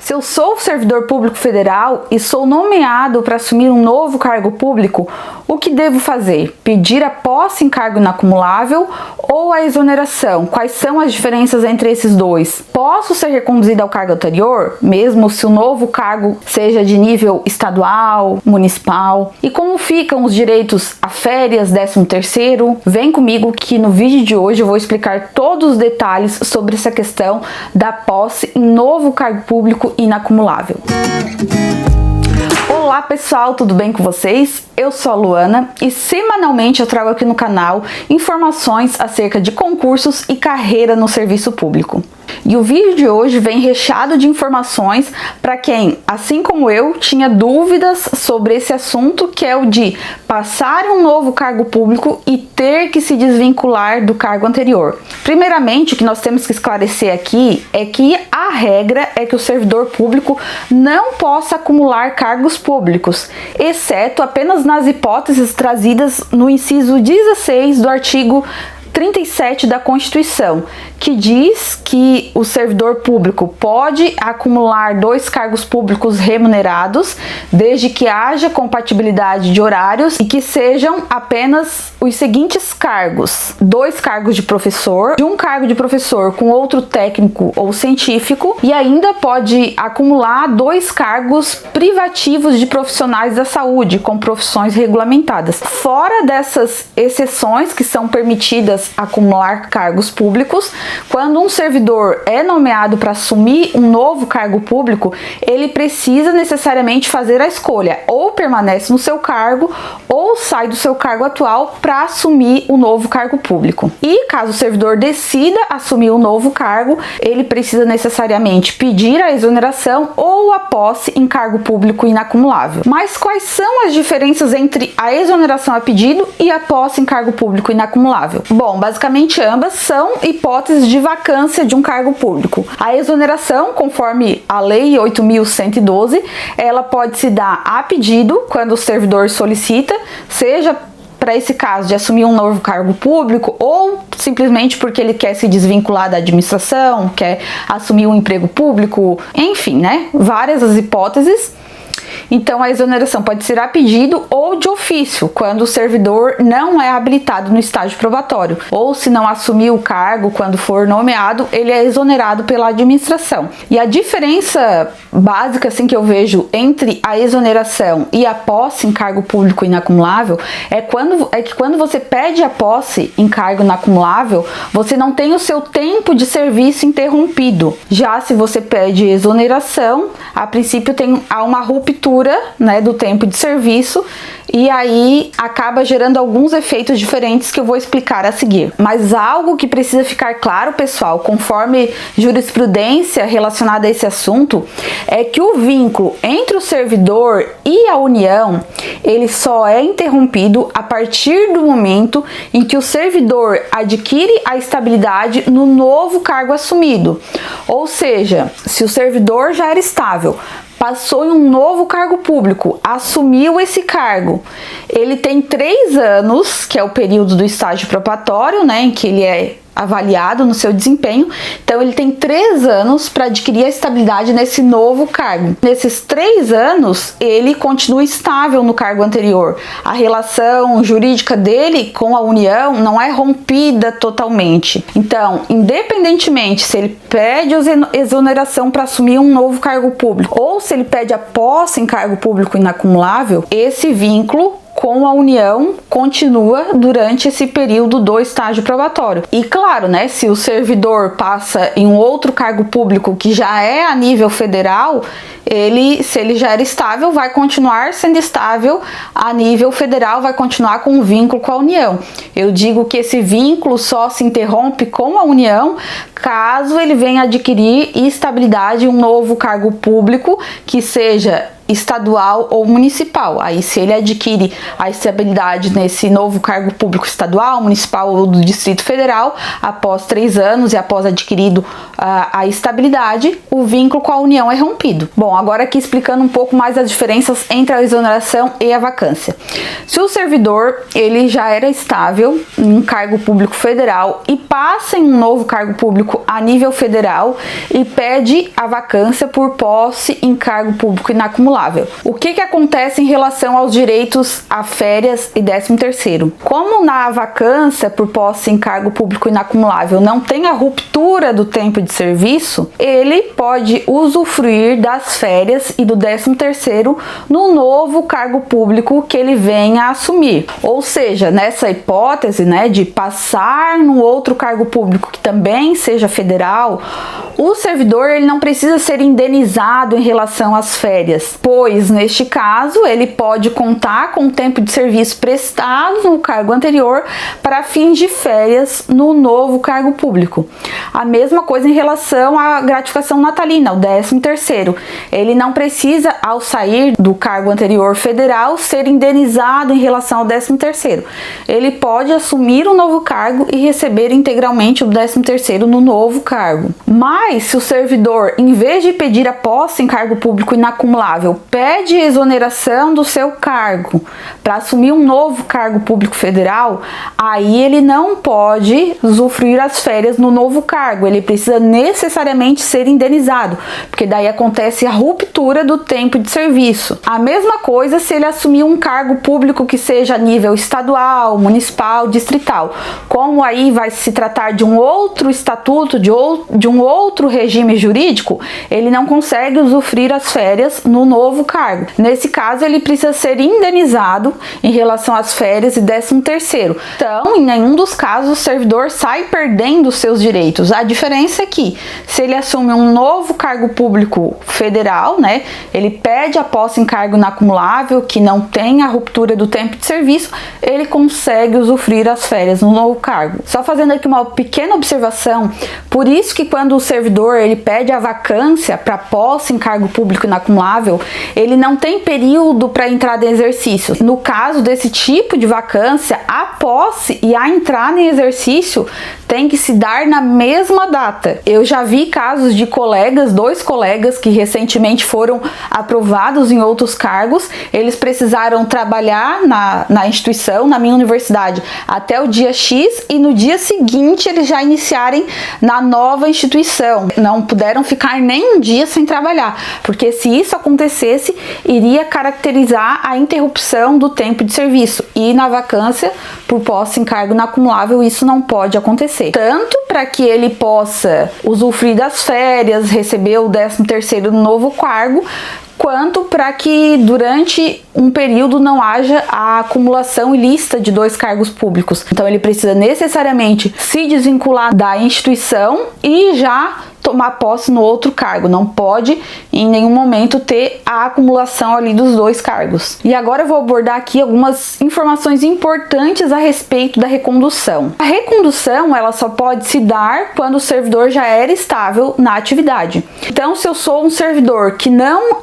Se eu sou servidor público federal e sou nomeado para assumir um novo cargo público, o que devo fazer? Pedir a posse em cargo inacumulável ou a exoneração? Quais são as diferenças entre esses dois? Posso ser reconduzido ao cargo anterior, mesmo se o novo cargo seja de nível estadual, municipal? E como ficam os direitos a férias, 13º? Vem comigo que no vídeo de hoje eu vou explicar todos os detalhes sobre essa questão da posse em novo cargo público inacumulável. Olá pessoal, tudo bem com vocês? Eu sou a Luana e semanalmente eu trago aqui no canal informações acerca de concursos e carreira no serviço público. E o vídeo de hoje vem recheado de informações para quem, assim como eu, tinha dúvidas sobre esse assunto, que é o de passar um novo cargo público e ter que se desvincular do cargo anterior. Primeiramente, o que nós temos que esclarecer aqui é que a regra é que o servidor público não possa acumular cargos públicos, exceto apenas nas hipóteses trazidas no inciso 16 do artigo 37 da Constituição, que diz que o servidor público pode acumular 2 cargos públicos remunerados, desde que haja compatibilidade de horários e que sejam apenas os seguintes cargos: 2 cargos de professor, de um cargo de professor com outro técnico ou científico, e ainda pode acumular 2 cargos privativos de profissionais da saúde com profissões regulamentadas. Fora dessas exceções que são permitidas acumular cargos públicos, quando um servidor é nomeado para assumir um novo cargo público, ele precisa necessariamente fazer a escolha: ou permanece no seu cargo ou sai do seu cargo atual para assumir o novo cargo público. E caso o servidor decida assumir um novo cargo, ele precisa necessariamente pedir a exoneração ou a posse em cargo público inacumulável. Mas quais são as diferenças entre a exoneração a pedido e a posse em cargo público inacumulável? Bom, basicamente ambas são hipóteses de vacância de um cargo público. A exoneração, conforme a Lei 8.112, ela pode se dar a pedido, quando o servidor solicita, seja para esse caso de assumir um novo cargo público ou simplesmente porque ele quer se desvincular da administração, quer assumir um emprego público, enfim, né? Várias as hipóteses. Então, a exoneração pode ser a pedido ou de ofício, quando o servidor não é habilitado no estágio probatório, ou se não assumir o cargo quando for nomeado, ele é exonerado pela administração. E a diferença básica assim que eu vejo entre a exoneração e a posse em cargo público inacumulável é que quando você pede a posse em cargo inacumulável, você não tem o seu tempo de serviço interrompido. Já se você pede exoneração, a princípio há uma ruptura, né, do tempo de serviço, e aí acaba gerando alguns efeitos diferentes que eu vou explicar a seguir. Mas algo que precisa ficar claro, pessoal, conforme jurisprudência relacionada a esse assunto, é que o vínculo entre o servidor e a União, ele só é interrompido a partir do momento em que o servidor adquire a estabilidade no novo cargo assumido. Ou seja, se o servidor já era estável, passou em um novo cargo público, assumiu esse cargo, ele tem 3 anos, que é o período do estágio probatório, né, em que ele é avaliado no seu desempenho. Então ele tem 3 anos para adquirir a estabilidade nesse novo cargo. Nesses 3 anos, ele continua estável no cargo anterior. A relação jurídica dele com a União não é rompida totalmente. Então, independentemente se ele pede exoneração para assumir um novo cargo público ou se ele pede a posse em cargo público inacumulável, esse vínculo com a União continua durante esse período do estágio probatório. E claro, né, se o servidor passa em um outro cargo público que já é a nível federal, se ele já era estável, vai continuar sendo estável a nível federal, vai continuar com um vínculo com a União. Eu digo que esse vínculo só se interrompe com a União caso ele venha adquirir estabilidade em um novo cargo público que seja estadual ou municipal. Aí, se ele adquire a estabilidade nesse novo cargo público estadual, municipal ou do Distrito Federal, após 3 anos e após adquirido a estabilidade, o vínculo com a União é rompido. Bom, agora aqui explicando um pouco mais as diferenças entre a exoneração e a vacância. Se o servidor ele já era estável em um cargo público federal e passa em um novo cargo público a nível federal e pede a vacância por posse em cargo público inacumulável. O que acontece em relação aos direitos a férias e 13º? Como na vacância por posse em cargo público inacumulável não tem a ruptura do tempo de serviço, ele pode usufruir das férias e do 13º no novo cargo público que ele venha a assumir. Ou seja, nessa hipótese, né, de passar no outro cargo público que também seja federal, o servidor ele não precisa ser indenizado em relação às férias, pois neste caso ele pode contar com o tempo de serviço prestado no cargo anterior para fins de férias no novo cargo público. A mesma coisa em relação à gratificação natalina, o 13º. Ele não precisa, ao sair do cargo anterior federal, ser indenizado em relação ao 13º. Ele pode assumir um novo cargo e receber integralmente o 13º no novo cargo. Mas se o servidor, em vez de pedir a posse em cargo público inacumulável, pede exoneração do seu cargo para assumir um novo cargo público federal, aí ele não pode usufruir as férias no novo cargo. Ele precisa necessariamente ser indenizado, porque daí acontece a ruptura do tempo de serviço. A mesma coisa se ele assumir um cargo público que seja a nível estadual, municipal, distrital. Como aí vai se tratar de um outro estatuto, de um outro regime jurídico, ele não consegue usufruir as férias no novo cargo. Nesse caso, ele precisa ser indenizado em relação às férias e 13º. Então, em nenhum dos casos, o servidor sai perdendo seus direitos. A diferença é que, se ele assume um novo cargo público federal, né, ele pede a posse em cargo inacumulável, que não tem a ruptura do tempo de serviço, ele consegue usufruir as férias no novo cargo. Só fazendo aqui uma pequena observação, por isso que quando o servidor ele pede a vacância para posse em cargo público inacumulável, ele não tem período para entrada em exercício. No caso desse tipo de vacância, a posse e a entrada em exercício tem que se dar na mesma data. Eu já vi casos de dois colegas que recentemente foram aprovados em outros cargos, eles precisaram trabalhar na instituição, na minha universidade, até o dia X e no dia seguinte eles já iniciarem na nova instituição. Não puderam ficar nem um dia sem trabalhar, porque se isso acontecesse, iria caracterizar a interrupção do tempo de serviço, e na vacância por posse em cargo inacumulável isso não pode acontecer. Tanto para que ele possa usufruir das férias, receber o 13º no novo cargo, quanto para que durante um período não haja a acumulação ilícita de 2 cargos públicos. Então ele precisa necessariamente se desvincular da instituição e já tomar posse no outro cargo. Não pode em nenhum momento ter a acumulação ali dos 2 cargos. E agora eu vou abordar aqui algumas informações importantes a respeito da recondução. A recondução ela só pode se dar quando o servidor já era estável na atividade. Então, se eu sou um servidor que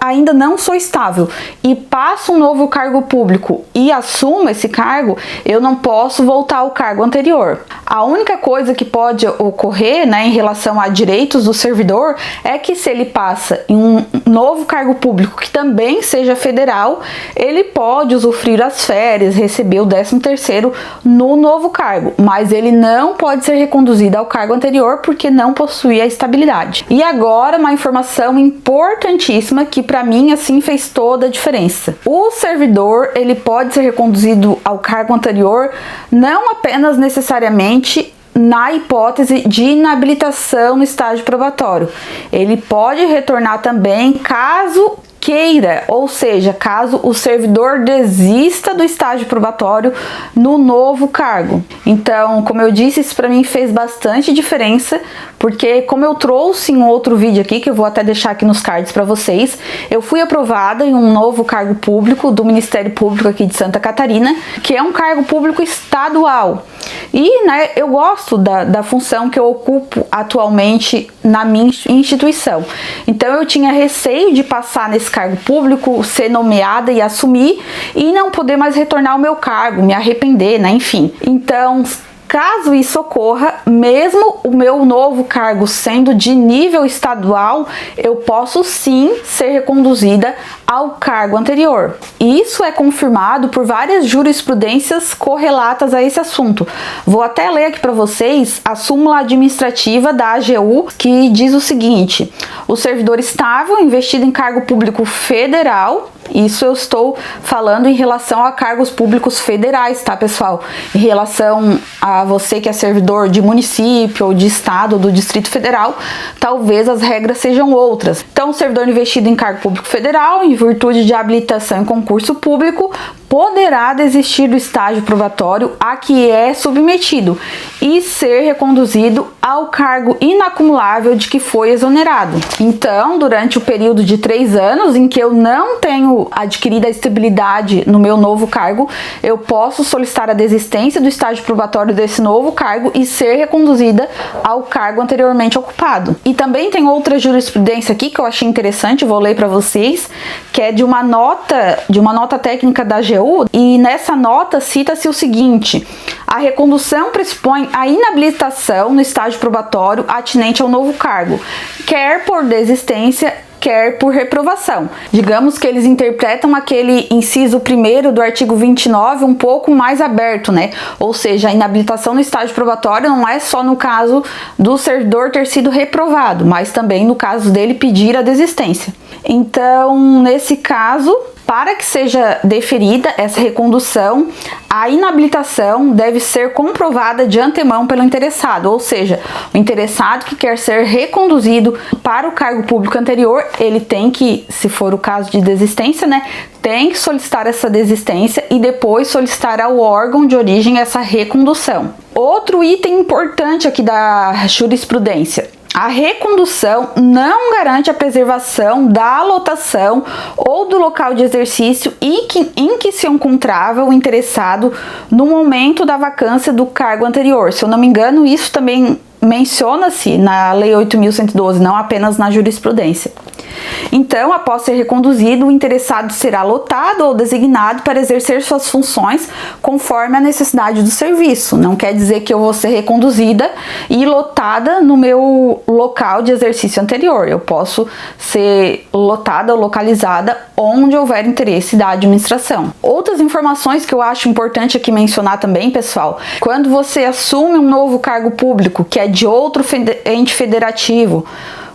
ainda não sou estável e passo um novo cargo público e assumo esse cargo, eu não posso voltar ao cargo anterior. A única coisa que pode ocorrer, né, em relação a direitos do servidor é que, se ele passa em um novo cargo público que também seja federal, ele pode usufruir as férias, receber o 13º no novo cargo, mas ele não pode ser reconduzido ao cargo anterior porque não possui a estabilidade. E agora uma informação importantíssima que para mim assim fez toda a diferença. O servidor ele pode ser reconduzido ao cargo anterior não apenas necessariamente na hipótese de inabilitação no estágio probatório. Ele pode retornar também caso queira, ou seja, caso o servidor desista do estágio probatório no novo cargo. Então, como eu disse, isso para mim fez bastante diferença, porque como eu trouxe em outro vídeo aqui, que eu vou até deixar aqui nos cards para vocês, eu fui aprovada em um novo cargo público do Ministério Público aqui de Santa Catarina, que é um cargo público estadual. E, né, eu gosto da função que eu ocupo atualmente na minha instituição. Então, eu tinha receio de passar nesse cargo público, ser nomeada e assumir e não poder mais retornar ao meu cargo, me arrepender, né? Enfim. Então, caso isso ocorra, mesmo o meu novo cargo sendo de nível estadual, eu posso sim ser reconduzida ao cargo anterior. Isso é confirmado por várias jurisprudências correlatas a esse assunto. Vou até ler aqui para vocês a súmula administrativa da AGU, que diz o seguinte: o servidor estável investido em cargo público federal, isso eu estou falando em relação a cargos públicos federais, tá, pessoal? Em relação a você que é servidor de município ou de estado ou do Distrito Federal, talvez as regras sejam outras. Então, o servidor investido em cargo público federal, em virtude de habilitação em concurso público, poderá desistir do estágio probatório a que é submetido e ser reconduzido ao cargo inacumulável de que foi exonerado. Então, durante o período de 3 anos em que eu não tenho adquirido a estabilidade no meu novo cargo, eu posso solicitar a desistência do estágio probatório desse novo cargo e ser reconduzida ao cargo anteriormente ocupado. E também tem outra jurisprudência aqui que eu achei interessante, vou ler para vocês, que é de uma nota técnica da AGU, e nessa nota cita-se o seguinte: a recondução pressupõe a inabilitação no estágio probatório atinente ao novo cargo, quer por desistência, quer por reprovação. Digamos que eles interpretam aquele inciso 1º do artigo 29 um pouco mais aberto, né? Ou seja, a inabilitação no estágio probatório não é só no caso do servidor ter sido reprovado, mas também no caso dele pedir a desistência. Então, nesse caso, para que seja deferida essa recondução, a inabilitação deve ser comprovada de antemão pelo interessado, ou seja, o interessado que quer ser reconduzido para o cargo público anterior, ele tem que, se for o caso de desistência, né, tem que solicitar essa desistência e depois solicitar ao órgão de origem essa recondução. Outro item importante aqui da jurisprudência: a recondução não garante a preservação da lotação ou do local de exercício em que se encontrava o interessado no momento da vacância do cargo anterior. Se eu não me engano, isso também menciona-se na Lei 8.112, não apenas na jurisprudência. Então, após ser reconduzido, o interessado será lotado ou designado para exercer suas funções conforme a necessidade do serviço. Não quer dizer que eu vou ser reconduzida e lotada no meu local de exercício anterior. Eu posso ser lotada ou localizada onde houver interesse da administração. Outras informações que eu acho importante aqui mencionar também, pessoal: quando você assume um novo cargo público que é de outro ente federativo,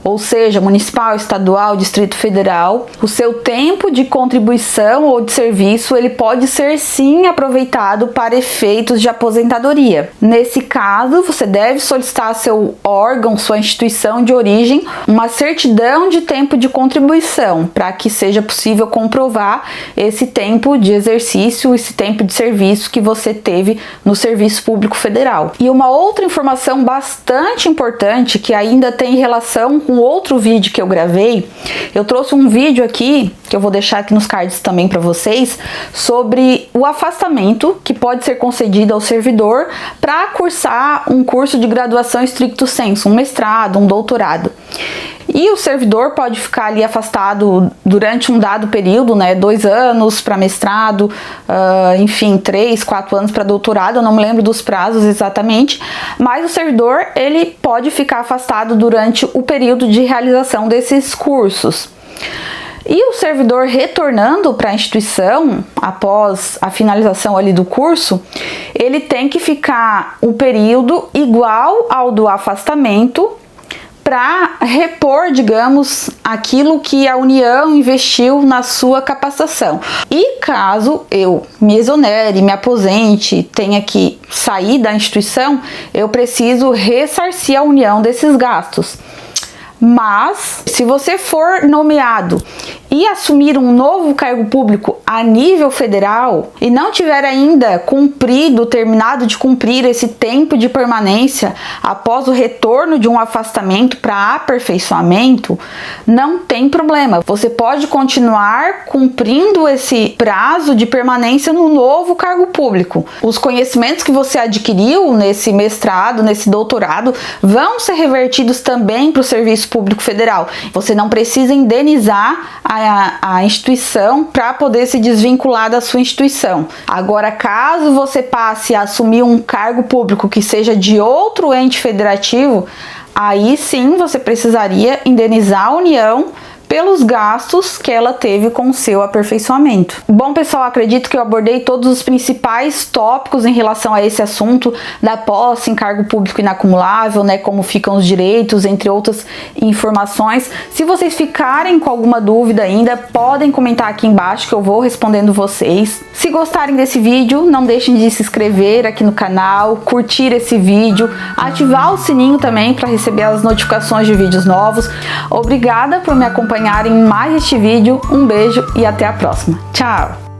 ou seja, municipal, estadual, Distrito Federal, o seu tempo de contribuição ou de serviço, ele pode ser sim aproveitado para efeitos de aposentadoria. Nesse caso, você deve solicitar ao seu órgão, sua instituição de origem, uma certidão de tempo de contribuição, para que seja possível comprovar esse tempo de exercício, esse tempo de serviço que você teve no Serviço Público Federal. E uma outra informação bastante importante, que ainda tem relação com outro vídeo que eu gravei, eu trouxe um vídeo aqui, que eu vou deixar aqui nos cards também para vocês, sobre o afastamento que pode ser concedido ao servidor para cursar um curso de graduação stricto sensu, um mestrado, um doutorado. E o servidor pode ficar ali afastado durante um dado período, né, 2 anos para mestrado, enfim, 3, 4 anos para doutorado, eu não me lembro dos prazos exatamente, mas o servidor, ele pode ficar afastado durante o período de realização desses cursos. E o servidor retornando para a instituição, após a finalização ali do curso, ele tem que ficar um período igual ao do afastamento, para repor, digamos, aquilo que a União investiu na sua capacitação. E caso eu me exonere, me aposente, tenha que sair da instituição, eu preciso ressarcir a União desses gastos. Mas, se você for nomeado e assumir um novo cargo público a nível federal e não tiver ainda terminado de cumprir esse tempo de permanência após o retorno de um afastamento para aperfeiçoamento, não tem problema. Você pode continuar cumprindo esse prazo de permanência no novo cargo público. Os conhecimentos que você adquiriu nesse mestrado, nesse doutorado, vão ser revertidos também para o Serviço Público Federal. Você não precisa indenizar a instituição para poder se desvincular da sua instituição. Agora, caso você passe a assumir um cargo público que seja de outro ente federativo, aí sim você precisaria indenizar a União pelos gastos que ela teve com o seu aperfeiçoamento. Bom, pessoal, acredito que eu abordei todos os principais tópicos em relação a esse assunto da posse em cargo público inacumulável, né, como ficam os direitos, entre outras informações. Se vocês ficarem com alguma dúvida ainda, podem comentar aqui embaixo que eu vou respondendo vocês. Se gostarem desse vídeo, não deixem de se inscrever aqui no canal, curtir esse vídeo, ativar o sininho também para receber as notificações de vídeos novos. Obrigada por me acompanhar em mais este vídeo, um beijo e até a próxima. Tchau!